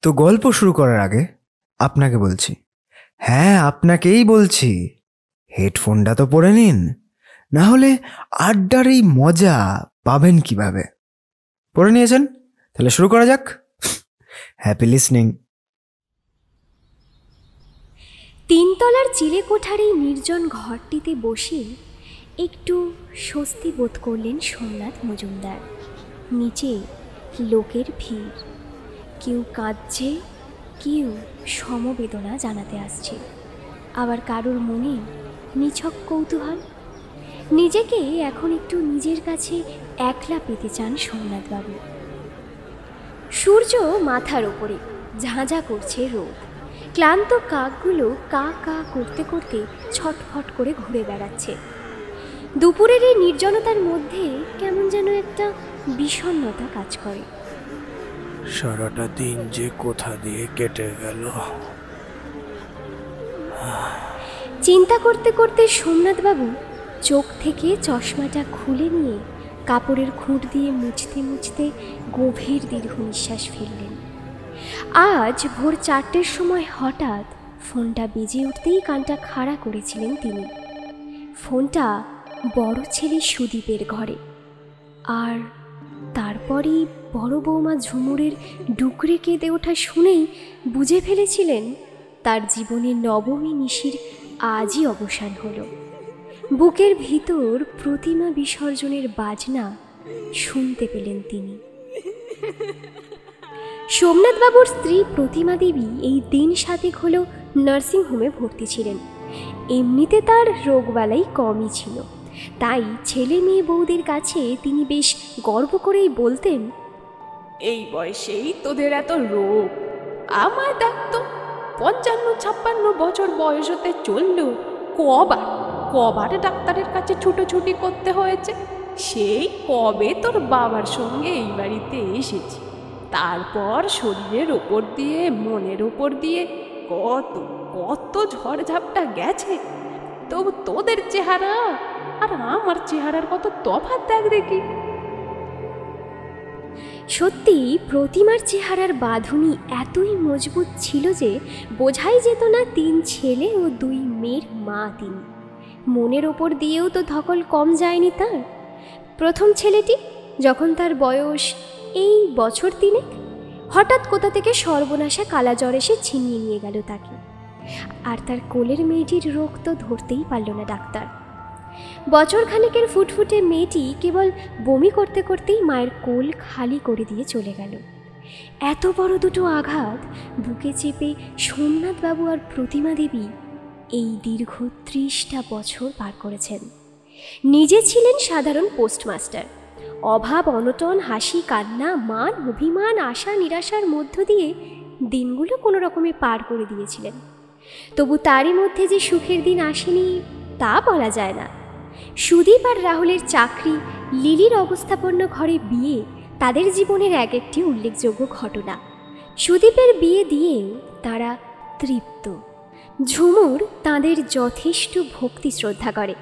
তো গল্প শুরু করার আগে আপনাকে বলছি, হ্যাঁ আপনাকেই বলছি, হেডফোনটা তো পরে নিন, না হলে আড্ডার এই মজা পাবেন কিভাবে? পরে নিয়েছেন? তাহলে শুরু করা যাক। Happy listening. তিনতলার চিলেকোঠার এই নির্জন ঘরটিতে বসে একটু স্বস্তি বোধ করলেন সোমনাথ মজুমদার। নিচে লোকের ভিড়, কেউ কাঁদছে, কেউ সমবেদনা জানাতে আসছে, আবার কারোর মনে নিছক কৌতূহল। নিজেকে এখন একটু নিজের কাছে একলা পেতে চান সোমনাথবাবু। সূর্য মাথার ওপরে, ঝাঁঝা করছে রোদ। ক্লান্ত কাকগুলো কা কা করতে করতে ছটফট করে ঘুরে বেড়াচ্ছে। দুপুরের এই নির্জনতার মধ্যে কেমন যেন একটা বিষণ্ণতা কাজ করে। সারাটা দিন যে কোথা দিয়ে কেটে গেল। চিন্তা করতে করতে সোমনাথবাবু চোখ থেকে চশমাটা খুলে নিয়ে কাপড়ের খুঁট দিয়ে মুছতে মুছতে গভীর দীর্ঘ নিঃশ্বাস ফেললেন। আজ ভোর 4টের সময় হঠাৎ ফোনটা বেজে উঠতেই কানটা খাড়া করেছিলেন তিনি। ফোনটা বড় ছেলে সুদীপের ঘরে। আর তারপরই বড় বৌমা ঝুমুরের ডুকরে কেঁদে ওঠা শুনেই বুঝে ফেলেছিলেন তার জীবনের নবমী নিশির আজই অবসান হলো। বুকের ভিতর প্রতিমা বিসর্জনের বাজনা শুনতে পেলেন তিনি। সোমনাথবাবুর স্ত্রী প্রতিমা দেবী এই দিন 7 হলো নার্সিংহোমে ভর্তি ছিলেন। এমনিতে তার রোগবালাই কমই ছিল, তাই ছেলে মেয়ে বউদের কাছে তিনি বেশ গর্ব করেই বলতেন, এই বয়সেই তোদের এত রোগ, আমার দেখতো 55-56 বছর বয়স হতে চললো, কবার ডাক্তারের কাছে ছুটোছুটি করতে হয়েছে। সেই কবে তোর বাবার সঙ্গে এই বাড়িতে এসেছি, তারপর শরীরের ওপর দিয়ে মনের ওপর দিয়ে কত কত ঝড়ঝাপটা গেছে। তবু তোদের চেহারা আর আমার চেহারার কত তফাৎ দেখ দেখি। সত্যি প্রতিমার চেহারার বাঁধুনি এতই মজবুত ছিল যে বোঝাই যেত না 3 ছেলে ও 2 মেয়ের মা তিনি। মনের ওপর দিয়েও তো ধকল কম যায়নি তার। প্রথম ছেলেটি যখন তার বয়স এই বছর 3, হঠাৎ কোথা থেকে সর্বনাশা কালাজ্বর এসে ছিনিয়ে নিয়ে গেল তাকে। আর তার কোলের মেয়েটির রোগ তো ধরতেই পারল না ডাক্তার। বছর খানেকের ফুটফুটে মেয়েটি কেবল বমি করতে করতেই মায়ের কোল খালি করে দিয়ে চলে গেল। এত বড় দুটো আঘাত বুকে চেপে সোমনাথবাবু আর প্রতিমা দেবী এই দীর্ঘ 30টা বছর পার করেছেন। নিজে ছিলেন সাধারণ পোস্টমাস্টার। অভাব অনটন, হাসি কান্না, মান অভিমান, আশা নিরাশার মধ্য দিয়ে দিনগুলো কোনো রকমে পার করে দিয়েছিলেন। তবু তারই মধ্যে যে সুখের দিন আসেনি তা বলা যায় না। সুদীপ আর রাহুলের চাকরি, লিলির অবস্থাপন্ন ঘরে বিয়ে তাদের জীবনের এক একটি উল্লেখযোগ্য ঘটনা। সুদীপের বিয়ে দিয়ে তারা তৃপ্ত। ঝুমুর তাদের যথেষ্ট ভক্তি শ্রদ্ধা করে।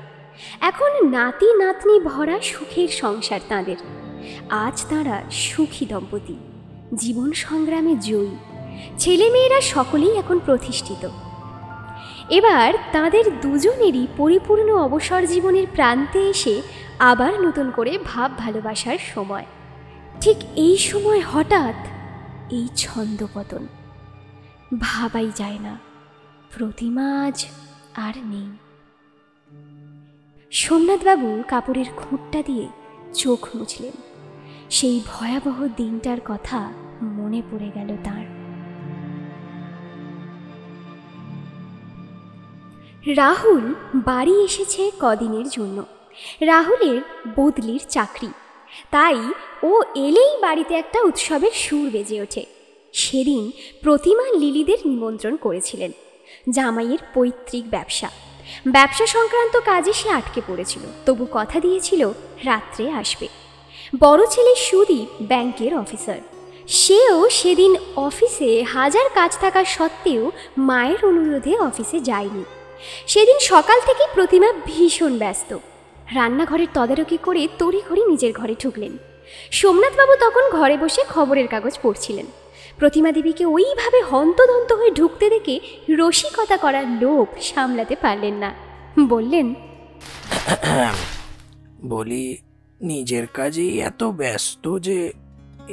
এখন নাতি নাতনি ভরা সুখের সংসার তাদের। আজ তারা সুখী দম্পতি, জীবন সংগ্রামে জয়ী। ছেলেমেয়েরা সকলেই এখন প্রতিষ্ঠিত। এবার তাদের দুজনেরই পরিপূর্ণ অবসর জীবনের প্রান্তে এসে আবার নতুন করে ভাব ভালোবাসার সময়। ঠিক এই সময় হঠাৎ এই ছন্দপতন। ভাবাই যায় না প্রতিমা আজ আর নেই। সোমনাথবাবু কাপড়ের খুঁটটা দিয়ে চোখ মুছলেন। সেই ভয়াবহ দিনটার কথা মনে পড়ে গেল তাঁর। রাহুল বাড়ি এসেছে কদিনের জন্য। রাহুলের বদলির চাকরি, তাই ও এলেই বাড়িতে একটা উৎসবের সুর বেজে ওঠে। সেদিন প্রতিমা লিলিদের নিমন্ত্রণ করেছিলেন। জামাইয়ের পৈতৃক ব্যবসা সংক্রান্ত কাজে সে আটকে পড়েছিল, তবু কথা দিয়েছিল রাত্রে আসবে। বড় ছেলে সুদীপ ব্যাংকের অফিসার। সেও সেদিন অফিসে হাজার কাজ থাকা সত্ত্বেও মায়ের অনুরোধে অফিসে যায়নি। সেদিন সকাল থেকে প্রতিমা ভীষণ ব্যস্ত। রান্নাঘরের তদারকি করে তড়িঘড়ি নিজের ঘরে ঢুকলেন। সোমনাথবাবু তখন ঘরে বসে খবরের কাগজ পড়ছিলেন। প্রতিমা দেবীকে ওইভাবে হন্তদন্ত হয়ে ঢুকতে দেখে রসিকতা করার লোভ সামলাতে পারলেন না, বললেন, বলি, নিজের কাজেই এত ব্যস্ত যে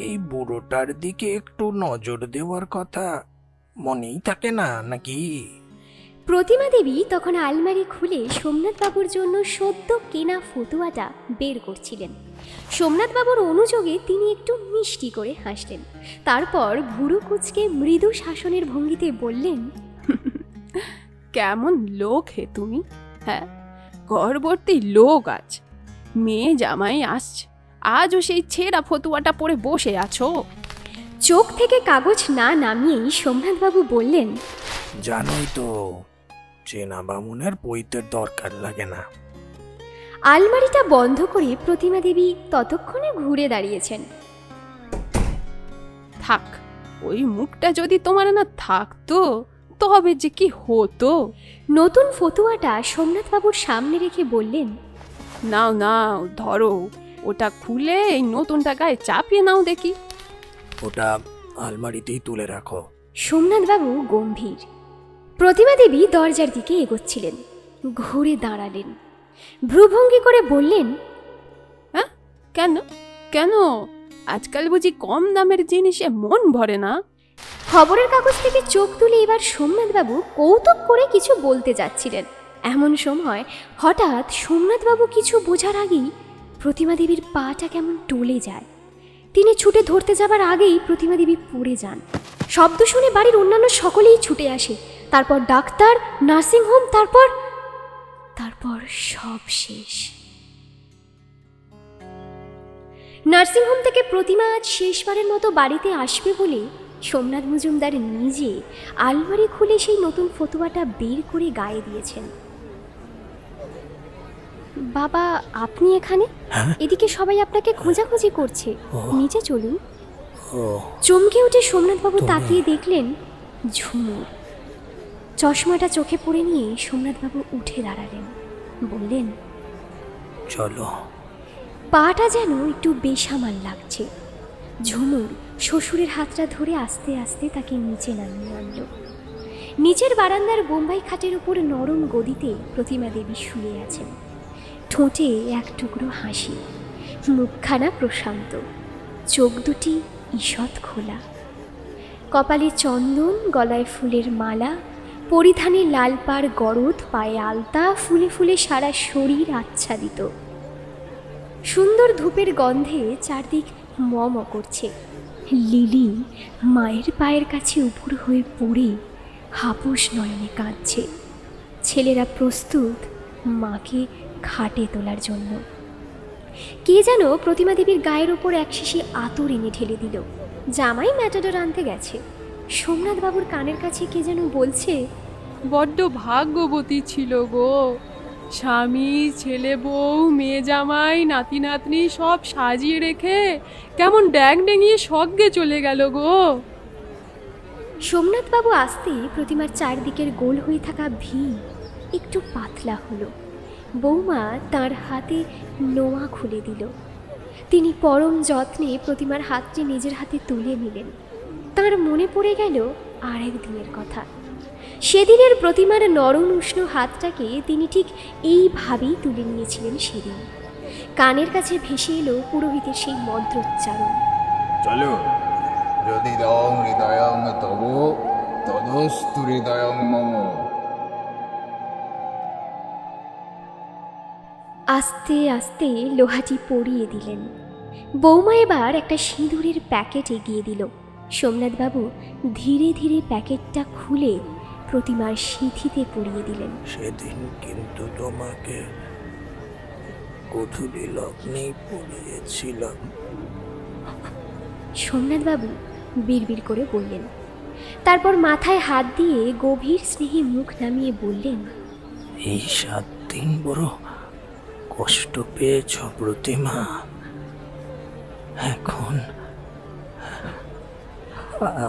এই বুড়োটার দিকে একটু নজর দেওয়ার কথা মনেই থাকে না নাকি? প্রতিমা দেবী তখন আলমারি খুলে সোমনাথবাবুর জন্য সদ্য কেনা ফতুয়াটা বের করছিলেন। সোমনাথবাবুর অনুযোগে তিনি একটু মিষ্টি করে হাসলেন। তারপর ভুরু কুঁচকে মৃদু শাসনের ভঙ্গিতে বললেন, কেমন লোক হে তুমি? হ্যাঁ, ঘরবর্তী লোক আজ, মেয়ে জামাই আসছে, আজও সেই ছেঁড়া ফতুয়াটা পরে বসে আছো। চোখ থেকে কাগজ না নামিয়েই সোমনাথবাবু বললেন, জানোই তো, চেনা বামুনের পৈতের দরকার লাগে না। আলমারিটা বন্ধ করে প্রতিমা দেবী ততক্ষণে ঘুরে দাঁড়িয়েছেন। থাক, ওই মুখটা যদি তোমার না থাকতো তবে যে কি হতো। নতুন ফতুয়াটা সোমনাথবাবুর সামনে রেখে বললেন, নাও নাও, ধরো, ওটা খুলে এই নতুনটা গায়ে চাপিয়ে নাও দেখি। ওটা আলমারিতেই তুলে রাখো। সোমনাথবাবু গম্ভীর। প্রতিমা দেবী দরজার দিকে এগোচ্ছিলেন, ঘুরে দাঁড়ালেন, ভ্রুভঙ্গি করে বললেন, হ্যাঁ, কেন কেন? আজকাল বুঝি কম দামের জিনিসে মন ভরে না? খবরের কাগজ থেকে চোখ তুলে এবার সোমনাথবাবু কৌতুক করে কিছু বলতে যাচ্ছিলেন। এমন সময় হঠাৎ সোমনাথবাবু কিছু বোঝার আগেই প্রতিমা দেবীর পাটা কেমন টলে যায়। তিনি ছুটে ধরতে যাবার আগেই প্রতিমা দেবী পড়ে যান। শব্দ শুনে বাড়ির অন্যান্য সকলেই ছুটে আসে। তারপর ডাক্তার, নার্সিংহোম, তারপর সব শেষ। নার্সিংহোম থেকে প্রতিমা আজ শেষবারের মতো বাড়িতে আসবে বলে সোমনাথ মজুমদার নিজে আলমারি খুলে সেই নতুন ফতুয়াটা বের করে গায়ে দিয়েছেন। বাবা, আপনি এখানে? এদিকে সবাই আপনাকে খোঁজাখুঁজি করছে, নিচে চলুন। চমকে উঠে সোমনাথবাবু তাকিয়ে দেখলেন ঝুমুর। চশমাটা চোখে পড়ে নিয়ে সোমনাথবাবু উঠে দাঁড়ালেন, বললেন, চলো। পাটা যেন একটু বেসামাল লাগছে। ঝুমুর শ্বশুরের হাতটা ধরে আস্তে আস্তে তাকে নিচে নামিয়ে আনল। নিচের বারান্দার বোম্বাই খাটের উপর নরম গদিতে প্রতিমা দেবী শুয়ে আছেন। ঠোঁটে এক টুকরো হাসি, মুখখানা প্রশান্ত, চোখ দুটি ঈষৎ খোলা। কপালে চন্দন, গলায় ফুলের মালা, পরিধানে লাল পাড় গরদ, পায়ে আলতা, ফুলে ফুলে সারা শরীর আচ্ছাদিত। সুন্দর ধূপের গন্ধে চারদিক মম করছে। লিলি মায়ের পায়ের কাছে উপুর হয়ে পড়ে হাপুস নয়নে কাঁদছে। ছেলেরা প্রস্তুত মাকে খাটে তোলার জন্য। কে যেন প্রতিমা দেবীর গায়ের ওপর এক শিশি আতর এনে ঢেলে দিল। জামাই ম্যাটাডোর আনতে গেছে। সোমনাথবাবুর কানের কাছে কে যেন বলছে, বড্ড ভাগ্যবতী ছিল গো, স্বামী, ছেলে বউ, মেয়ে জামাই, নাতি নাতনি সব সাজিয়ে রেখে কেমন ড্যাং ডেঙিয়ে স্বর্গে চলে গেল গো। সোমনাথবাবু আসতে প্রতিমার চারদিকের গোল হয়ে থাকা ভিড় একটু পাতলা হলো। বৌমা তার হাতে নোয়া খুলে দিল। তিনি পরম যত্নে প্রতিমার হাতটি নিজের হাতে তুলে নিলেন। তার মনে পড়ে গেল আর একদিনের কথা। সেদিনের প্রতিমার নরম উষ্ণ হাতটাকে তিনি ঠিক এইভাবেই তুলে নিয়েছিলেন সেদিন। কানের কাছে ভেসে এলো পুরোহিতের সেই মন্ত্রোচ্চারণ, চলো, যদি দং হৃদয়ং তব তদস্তু হৃদয়ং মম। আস্তে আস্তে লোহাটি পরিয়ে দিলেন। বৌমা এবার একটা সিঁদুরের প্যাকেট এগিয়ে দিল। সোমনাথবাবু ধীরে ধীরে প্যাকেটটা খুলে প্রতিমার সিঁথিতে পরিয়ে দিলেন। সেদিন কিন্তু তোমাকে গধূলি লগ্নেই পড়িয়েছিলাম। সোমনাথবাবু বিড়বিড় করে বললেন। তারপর মাথায় হাত দিয়ে গভীর স্নেহে মুখ নামিয়ে বললেন, এই 7 দিন বড় কষ্ট পেয়েছ প্রতিমা, এখন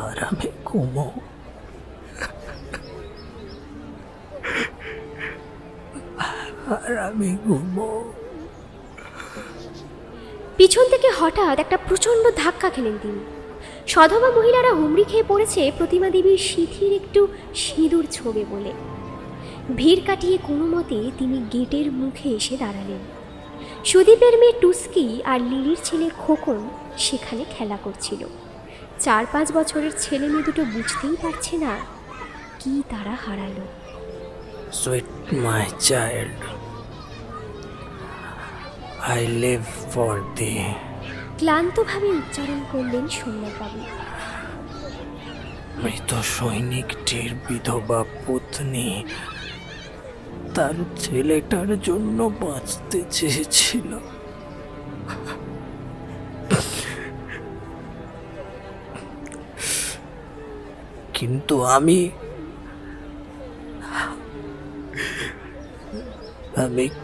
আরামে ঘুমো। আরামে ঘুমো। পিছন থেকে হঠাৎ একটা প্রচণ্ড ধাক্কা খেলেন তিনি। সধবা মহিলারা হুমড়ি খেয়ে পড়েছে প্রতিমা দেবীর সিঁথির একটু সিঁদুর ছোবে বলে। ভিড় কাটিয়ে কোনো মতে তিনি গেটের মুখে এসে দাঁড়ালেন। সুদীপের মেয়ে টুস্কি আর লিলির ছেলে খোকন সেখানে খেলা করছিল। 4-5 বছরের ছেলে মেয়ে দুটো বুঝতেই পারছে না কি তারা হারালো। Sweet my child, I live for the. ক্লান্তভাবে উচ্চারণ করলেন সোমনাথবাবু। মৃত সৈনিকটির বিধবা পত্নী তার ছেলেটার জন্য বাঁচতে চেয়েছিল, কিন্তু আমি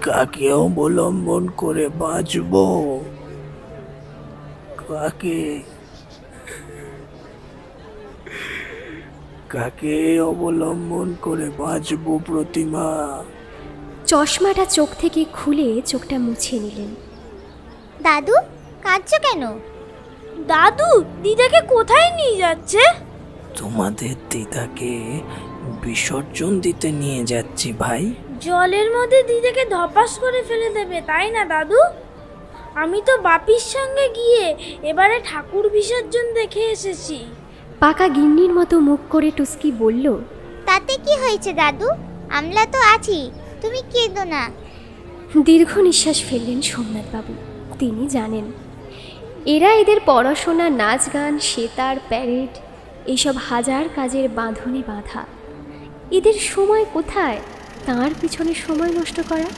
কাকে অবলম্বন করে বাঁচব? কাকে অবলম্বন করে বাঁচব প্রতিমা? চশমাটা চোখ থেকে খুলে চোখটা মুছে নিলেন। দাদু, কাঁদছো কেন? দাদু, দিদাকে কোথায় নিয়ে যাচ্ছে? তোমাদের দিদাকে বিসর্জন দিতে নিয়ে যাচ্ছি ভাই। জলের মধ্যে দিদাকে ধপাস করে ফেলে দেবে, তাই না দাদু? আমি তো বাপির সঙ্গে গিয়ে এবারে ঠাকুর বিসর্জন দেখে এসেছি। পাকা গিন্নির মতো মুখ করে টুস্কি বলল, তাতে কি হয়েছে দাদু? আমরা তো আছি, তুমি কেঁদো না। দীর্ঘ নিঃশ্বাস ফেললেন সোমনাথবাবু। তিনি জানেন এরা এদের পড়াশোনা, নাচ গান, সেতার, প্যারেড, এইসব হাজার কাজের বাঁধনে বাঁধা। এদের সময় কোথায় তার পিছনে সময় নষ্ট করা?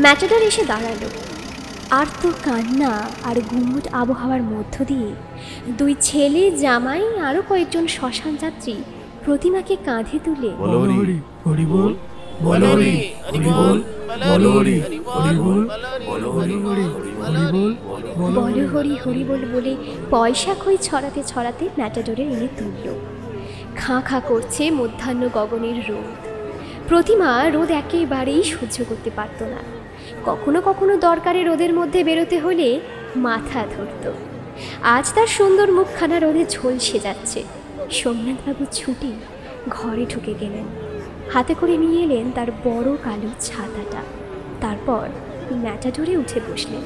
ম্যাটাডর এসে দাঁড়ালো। আর তো কান্না আর গুমুট আবহাওয়ার মধ্য দিয়ে 2 ছেলে, জামাই, আরও কয়েকজন শ্মশান যাত্রী প্রতিমাকে কাঁধে তুলে বলো হরি হরি বল বলে পয়সা খই ছড়াতে ছড়াতে ম্যাটাডোরে এনে তুলল। খাঁ খাঁ করছে মধ্যাহ্ন গগনের রোদ। প্রতিমা রোদ একেবারেই সহ্য করতে পারত না। কখনো কখনো দরকারে রোদের মধ্যে বেরোতে হলে মাথা ধরত। আজ তার সুন্দর মুখখানা রোদে ঝলসে যাচ্ছে। সোমনাথবাবু ছুটি ঘরে ঢুকে গেলেন। হাতে করে নিয়ে এলেন তার বড় কালো ছাতাটা। তারপর ম্যাটাডোরে উঠে বসলেন।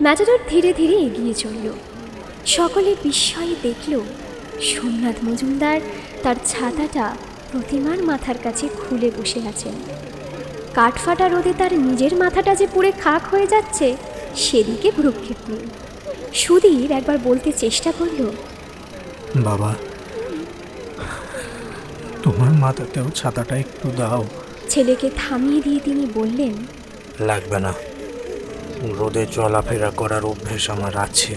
ম্যাটাডোর ধীরে ধীরে এগিয়ে চলল। সকলে বিস্ময়ে দেখল সোমনাথ মজুমদার তার ছাতাটা প্রতিমার মাথার কাছে খুলে বসে আছেন। কাঠফাটা রোদে তার নিজের মাথাটা যে পুড়ে খাক হয়ে যাচ্ছে সেদিকে ভ্রুক্ষেপ নেই। সুধীর একবার বলতে চেষ্টা করল, বাবা, তোমার মাথাতেও ছাতাটা একটু দাও। ছেলেকে থামিয়ে দিয়ে তিনি বললেন, লাগবে না, রোদে চলাফেরা করার অভ্যেস আমার আছে।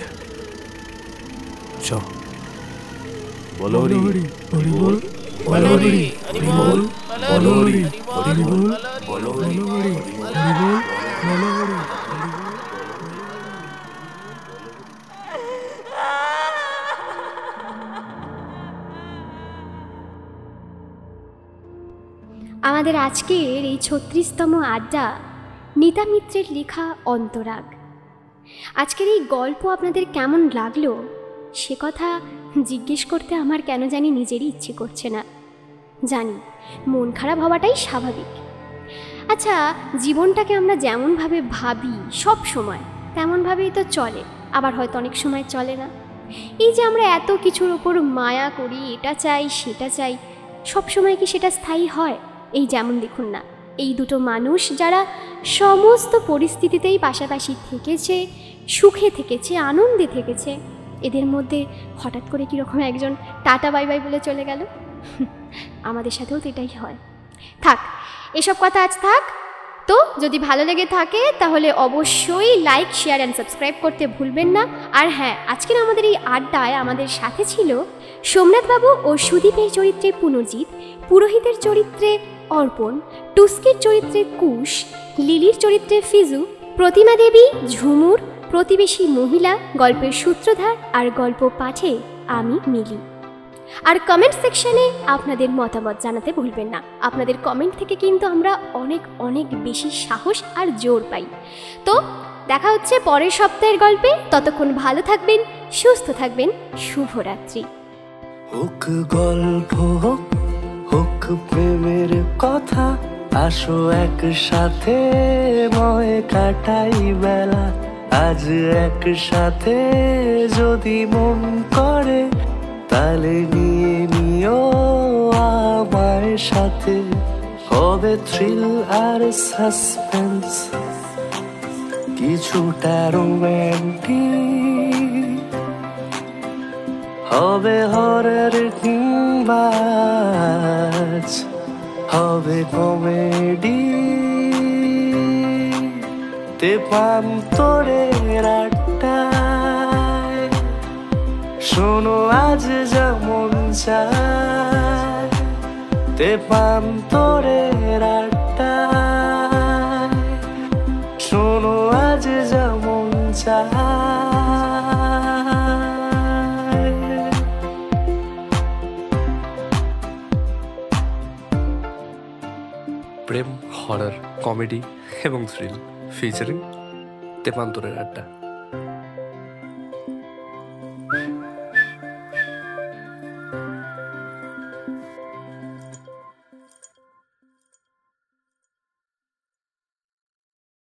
বলো হরি হরি বল, বলো হরি হরি বল, বলো হরি হরি বল, বলো হরি হরি বল, বলো হরি। আমাদের আজকের এই 36তম আড্ডা নিতা মিত্রের লেখা অন্তরাগ। আজকের এই গল্প আপনাদের কেমন লাগলো সে কথা জিজ্ঞেস করতে আমার কেন জানি নিজেরই ইচ্ছে করছে না। জানি মন খারাপ হওয়াটাই স্বাভাবিক। আচ্ছা, জীবনটাকে আমরা যেমনভাবে ভাবি সব সময় তেমনভাবেই তো চলে, আবার হয়তো অনেক সময় চলে না। এই যে আমরা এত কিছুর ওপর মায়া করি, এটা চাই সেটা চাই, সব সময় কি সেটা স্থায়ী হয়? এই যেমন দেখুন না, এই দুটো মানুষ যারা সমস্ত পরিস্থিতিতেই পাশাপাশি থেকেছে, সুখে থেকেছে, আনন্দে থেকেছে, এদের মধ্যে হঠাৎ করে কীরকম একজন টাটা বাই বাই বলে চলে গেল। আমাদের সাথেও তো এটাই হয়। থাক, এসব কথা আজ থাক। তো যদি ভালো লেগে থাকে তাহলে অবশ্যই লাইক, শেয়ার অ্যান্ড সাবস্ক্রাইব করতে ভুলবেন না। আর হ্যাঁ, আজকের আমাদের এই আড্ডায় আমাদের সাথে ছিল সোমনাথবাবু ও সুদীপের চরিত্রে পুনর্জিৎ, পুরোহিতের চরিত্রে অর্পণ, টুস্কির চরিত্রে কুশ, লিলির চরিত্রে ফিজু, প্রতিমা দেবী, ঝুমুর, প্রতিবেশী মহিলা, গল্পের সূত্রধার আর গল্প পাঠে আমি মিলি। আর কমেন্ট সেকশনে আপনাদের মতামত জানাতে ভুলবেন না। আপনাদের কমেন্ট থেকে কিন্তু আমরা অনেক অনেক বেশি সাহস আর জোর পাই। তো দেখা হচ্ছে পরের সপ্তাহের গল্পে। ততক্ষণ ভালো থাকবেন, সুস্থ থাকবেন। শুভরাত্রি। হোক গল্প হোক প্রেমের কথা, আসো একসাথে ময় কাটাই বেলা। আজ একসাথে যদি মন করে, তাহলে নিয়ে নিও আমায় সাথে। হবে থ্রিল আর সাসপেন্স, কিছুটা রোম্যান্টিক, হবে হরর কিংবা হবে কমেডি। তেপান্তরের আড্ডায় শোনো আজ যেমন চায়। তেপান্তরের আড্ডায় শোনো আজ যেমন চায়। প্রেম, হরর, কমেডি এবং থ্রিল ফিচারিং তেপান্তরের আড্ডা।